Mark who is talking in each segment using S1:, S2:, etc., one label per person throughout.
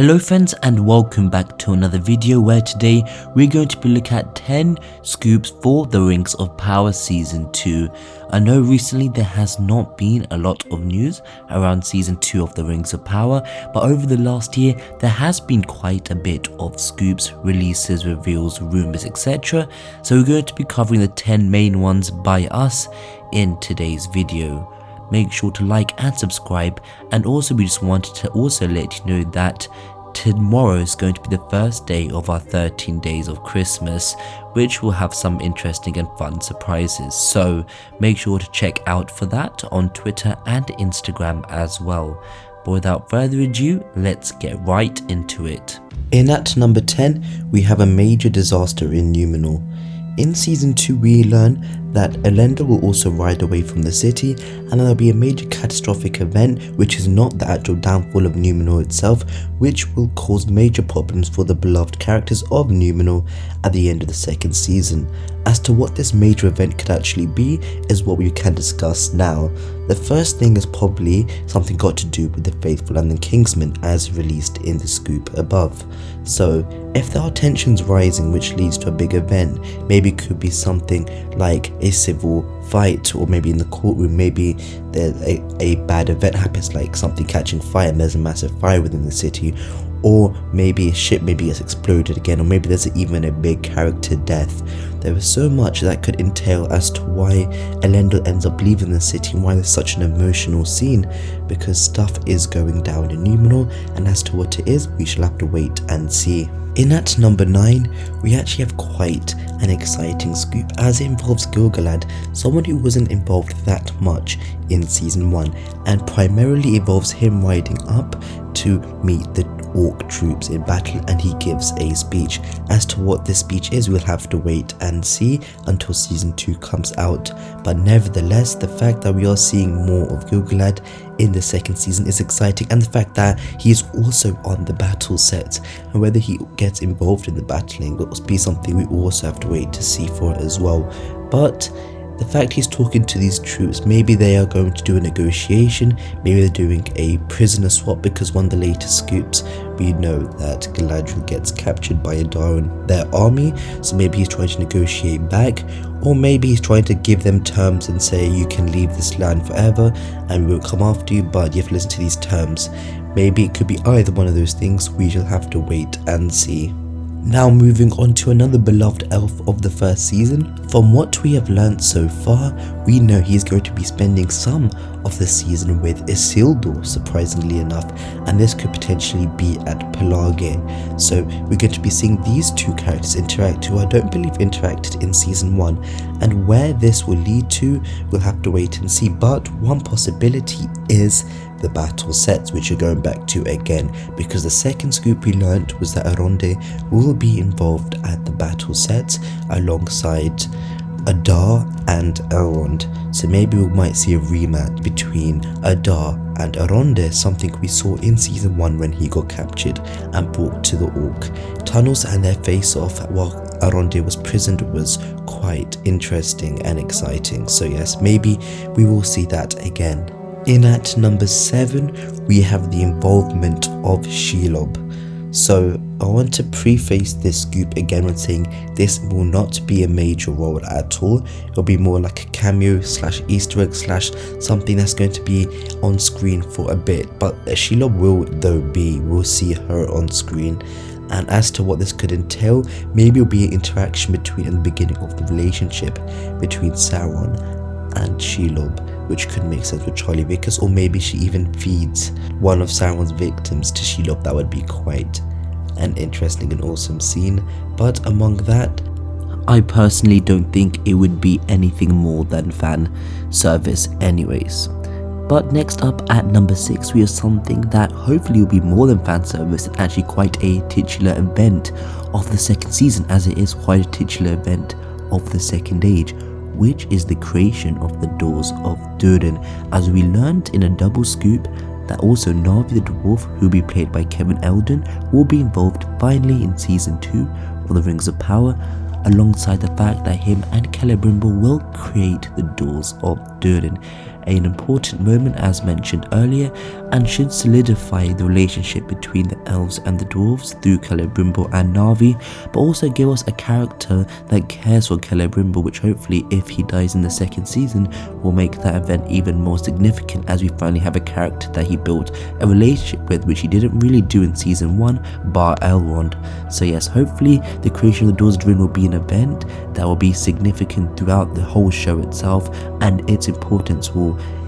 S1: Hello friends and welcome back to another video where today we're going to be looking at 10 scoops for the Rings of Power Season 2. I know recently there has not been a lot of news around Season 2 of the Rings of Power, but over the last year there has been quite a bit of scoops, releases, reveals, rumours, etc. So we're going to be covering the 10 main ones by us in today's video. Make sure to like and subscribe, and also we just wanted to also let you know that tomorrow is going to be the first day of our 13 days of Christmas, which will have some interesting and fun surprises, so make sure to check out for that on Twitter and Instagram as well. But without further ado, let's get right into it.
S2: In at number 10, we have a major disaster in Numenor. In Season 2 we learn that Elendil will also ride away from the city, and there will be a major catastrophic event which is not the actual downfall of Numenor itself, which will cause major problems for the beloved characters of Numenor at the end of the second season. As to what this major event could actually be is what we can discuss now. The first thing is probably something got to do with the Faithful and the Kingsmen as released in the scoop above. So if there are tensions rising which leads to a big event, maybe it could be something like a civil fight, or maybe in the courtroom, maybe a bad event happens like something catching fire and there's a massive fire within the city, or maybe a ship gets exploded again, or maybe there's even a big character death. There is so much that could entail as to why Elendil ends up leaving the city and why there's such an emotional scene, because stuff is going down in Numenor, and as to what it is, we shall have to wait and see. In at number 9, we actually have quite an exciting scoop as it involves Gil-galad, someone who wasn't involved that much in Season 1, and primarily involves him riding up to meet the orc troops in battle, and he gives a speech. As to what this speech is, we'll have to wait and see until Season 2 comes out, but nevertheless the fact that we are seeing more of Gil-galad in the second season is exciting, and the fact that he is also on the battle set, and whether he gets involved in the battling will be something we also have to wait to see for as well. But the fact he's talking to these troops, maybe they are going to do a negotiation, maybe they're doing a prisoner swap, because one of the latest scoops we know that Galadriel gets captured by Adar and their army, so maybe he's trying to negotiate back, or maybe he's trying to give them terms and say you can leave this land forever and we won't come after you, but you have to listen to these terms. Maybe it could be either one of those things, we shall have to wait and see. Now moving on to another beloved elf of the first season. From what we have learnt so far, we know he is going to be spending some of the season with Isildur, surprisingly enough, and this could potentially be at Pelage. So we're going to be seeing these two characters interact, who I don't believe interacted in Season 1, and where this will lead to, we'll have to wait and see. But one possibility is the battle sets, which are going back to again, because the second scoop we learnt was that Aronde will be involved at the battle sets alongside Adar and Elrond, so maybe we might see a rematch between Adar and Aronde, something we saw in Season 1 when he got captured and brought to the orc tunnels, and their face off while Aronde was prisoned was quite interesting and exciting. So yes, maybe we will see that again. In at number 7, we have the involvement of Shelob. So I want to preface this scoop again with saying this will not be a major role at all. It'll be more like a cameo slash Easter egg slash something that's going to be on screen for a bit. But Shelob will though be, we'll see her on screen. And as to what this could entail, maybe it'll be an interaction between in the beginning of the relationship between Sauron and Shelob, which could make sense with Charlie Vickers, or maybe she even feeds one of Sauron's victims to Shelob. That would be quite an interesting and awesome scene. But among that,
S1: I personally don't think it would be anything more than fan service anyways. But next up at number 6, we have something that hopefully will be more than fan service and actually quite a titular event of the second season, as it is quite a titular event of the second age, which is the creation of the Doors of Duran, as we learned in a double scoop that also Navi the Dwarf, who will be played by Kevin Eldon, will be involved finally in Season 2 of the Rings of Power, alongside the fact that him and Celebrimbor will create the Doors of Duran. an important moment as mentioned earlier, and should solidify the relationship between the elves and the dwarves through Celebrimbor and Na'vi, but also give us a character that cares for Celebrimbor, which hopefully, if he dies in the second season, will make that event even more significant, as we finally have a character that he built a relationship with, which he didn't really do in season 1 bar Elrond. So yes, hopefully the creation of the Doors of Duran will be an event that will be significant throughout the whole show itself, and its importance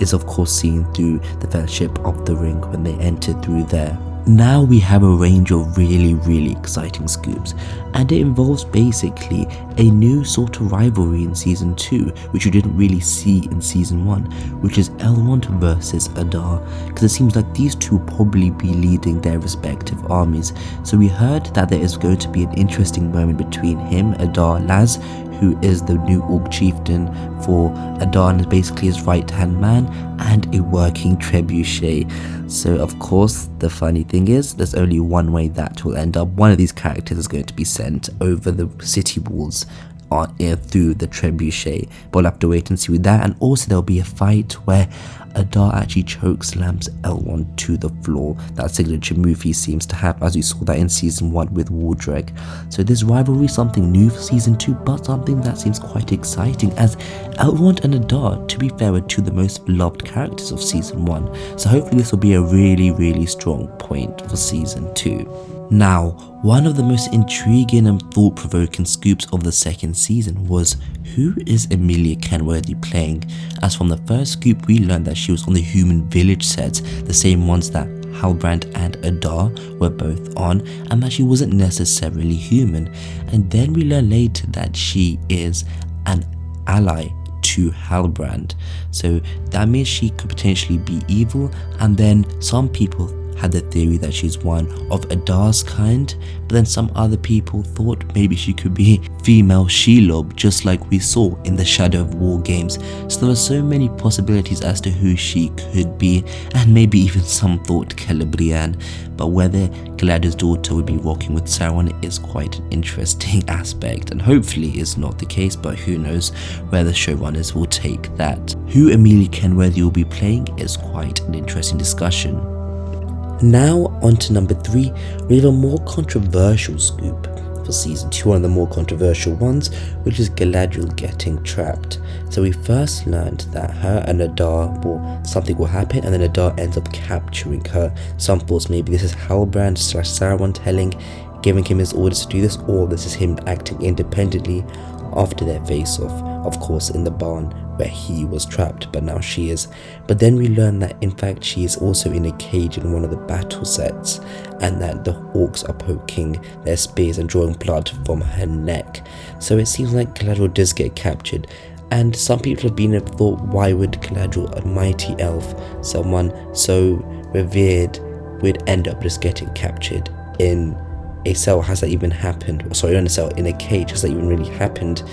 S1: is of course seen through the Fellowship of the Ring when they enter through there. Now we have a range of really exciting scoops, and it involves basically a new sort of rivalry in season 2, which you didn't really see in season 1, which is Elrond versus Adar, because it seems like these two will probably be leading their respective armies. So we heard that there is going to be an interesting moment between him, Adar Laz, who is the new orc chieftain for Adar and is basically his right hand man, and a working trebuchet. So of course the funny thing is, there's only one way that will end up. One of these characters is going to be sent over the city walls through the trebuchet, but we'll have to wait and see with that. And also there'll be a fight where Adar actually chokeslams Elrond to the floor, that signature move he seems to have, as we saw that in season 1 with Wardreg. So this rivalry is something new for season 2, but something that seems quite exciting, as Elrond and Adar, to be fair, were two of the most beloved characters of season 1, so hopefully this will be a really strong point for season 2. Now, one of the most intriguing and thought-provoking scoops of the second season was, who is Amelia Kenworthy playing? As from the first scoop we learned that she was on the human village sets, the same ones that Halbrand and Adar were both on, and that she wasn't necessarily human. And then we learn later that she is an ally to Halbrand, so that means she could potentially be evil. And then some people had the theory that she's one of Adar's kind, but then some other people thought maybe she could be female Shelob, just like we saw in the Shadow of War games. So there were so many possibilities as to who she could be, and maybe even some thought Celebrian. But whether Galadriel's daughter would be walking with Sauron is quite an interesting aspect, and hopefully is not the case, but who knows where the showrunners will take that. Who Amelia Kenworthy will be playing is quite an interesting discussion. Now on to number 3, we have a more controversial scoop for season 2, one of the more controversial ones, which is Galadriel getting trapped. So we first learned that her and Adar, something will happen, and then Adar ends up capturing her. Some thoughts maybe this is Halbrand / Sauron giving him his orders to do this, or this is him acting independently after their face-off, of course in the barn where he was trapped, but now she is. But then we learn that in fact she is also in a cage in one of the battle sets, and that the orcs are poking their spears and drawing blood from her neck. So it seems like Galadriel does get captured, and some people have been of thought, why would Galadriel, a mighty elf, someone so revered, would end up just getting captured in a cell? Has that even happened? Sorry, not a cell, in a cage. Has that even really happened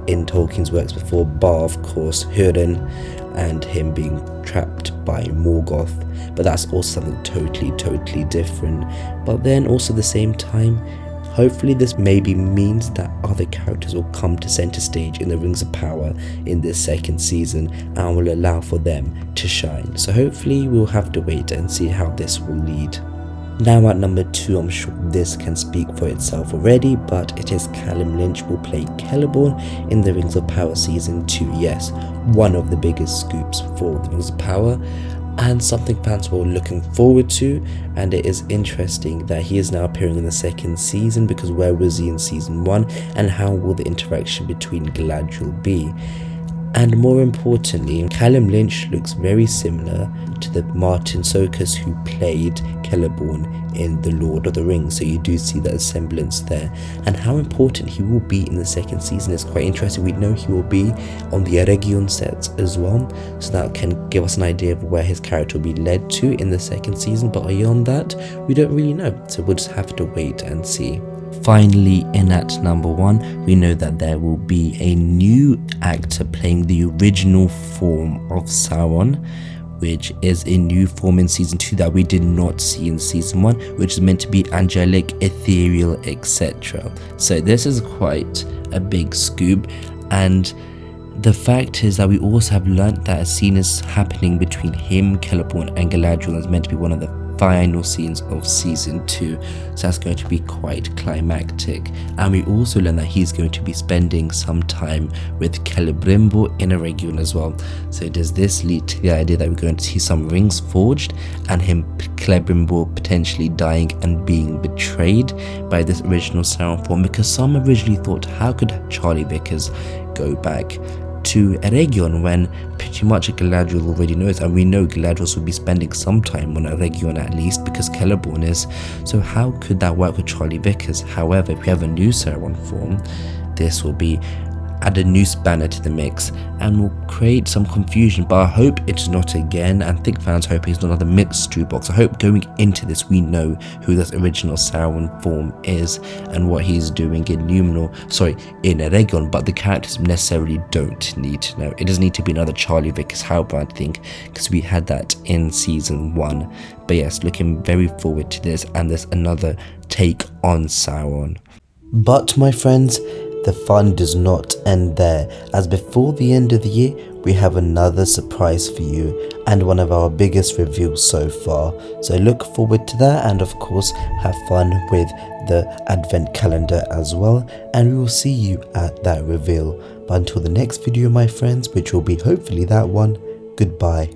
S1: in Tolkien's works before, bar of course Hurin and him being trapped by Morgoth? But that's also something totally different. But then also at the same time, hopefully this maybe means that other characters will come to center stage in the Rings of Power in this second season, and will allow for them to shine. So hopefully we'll have to wait and see how this will lead. Now at number 2, I'm sure this can speak for itself already, but it is Callum Lynch will play Celeborn in the Rings of Power season 2. Yes, one of the biggest scoops for the Rings of Power, and something fans were looking forward to. And it is interesting that he is now appearing in the second season, because where was he in season 1, and how will the interaction between Galadriel be? And more importantly, Callum Lynch looks very similar to the Martin Sokas who played Celeborn in The Lord of the Rings, so you do see that semblance there. And how important he will be in the second season is quite interesting. We know he will be on the Eregion sets as well, so that can give us an idea of where his character will be led to in the second season, but beyond that, we don't really know, so we'll just have to wait and see. Finally, in at number 1, we know that there will be a new actor playing the original form of Sauron, which is a new form in season 2 that we did not see in season 1, which is meant to be angelic, ethereal, etc. So this is quite a big scoop, and The fact is that we also have learnt that a scene is happening between him, Celeborn and Galadriel is meant to be one of the final scenes of season 2, so that's going to be quite climactic. And we also learn that he's going to be spending some time with Celebrimbor in Eregion as well. So does this lead to the idea that we're going to see some rings forged and him, Celebrimbor, potentially dying and being betrayed by this original Sauron form? Because some originally thought, how could Charlie Vickers go back to Eregion when pretty much Galadriel already knows, and we know Galadriel will be spending some time on Eregion at least because Celeborn is, so how could that work with Charlie Vickers? However, if we have a new Sauron form, this will be add a new spanner to the mix and will create some confusion, but I hope it's not again, and think fans hope it's not another mystery box. I hope going into this we know who this original Sauron form is and what he's doing in in Eregion, but the characters necessarily don't need to know. It doesn't need to be another Charlie Vickers Halbrand thing, because we had that in season 1. But yes, looking very forward to this, and there's another take on Sauron.
S2: But my friends, the fun does not end there, as before the end of the year we have another surprise for you and one of our biggest reveals so far. So look forward to that, and of course have fun with the advent calendar as well, and we will see you at that reveal. But until the next video my friends, which will be hopefully that one, goodbye.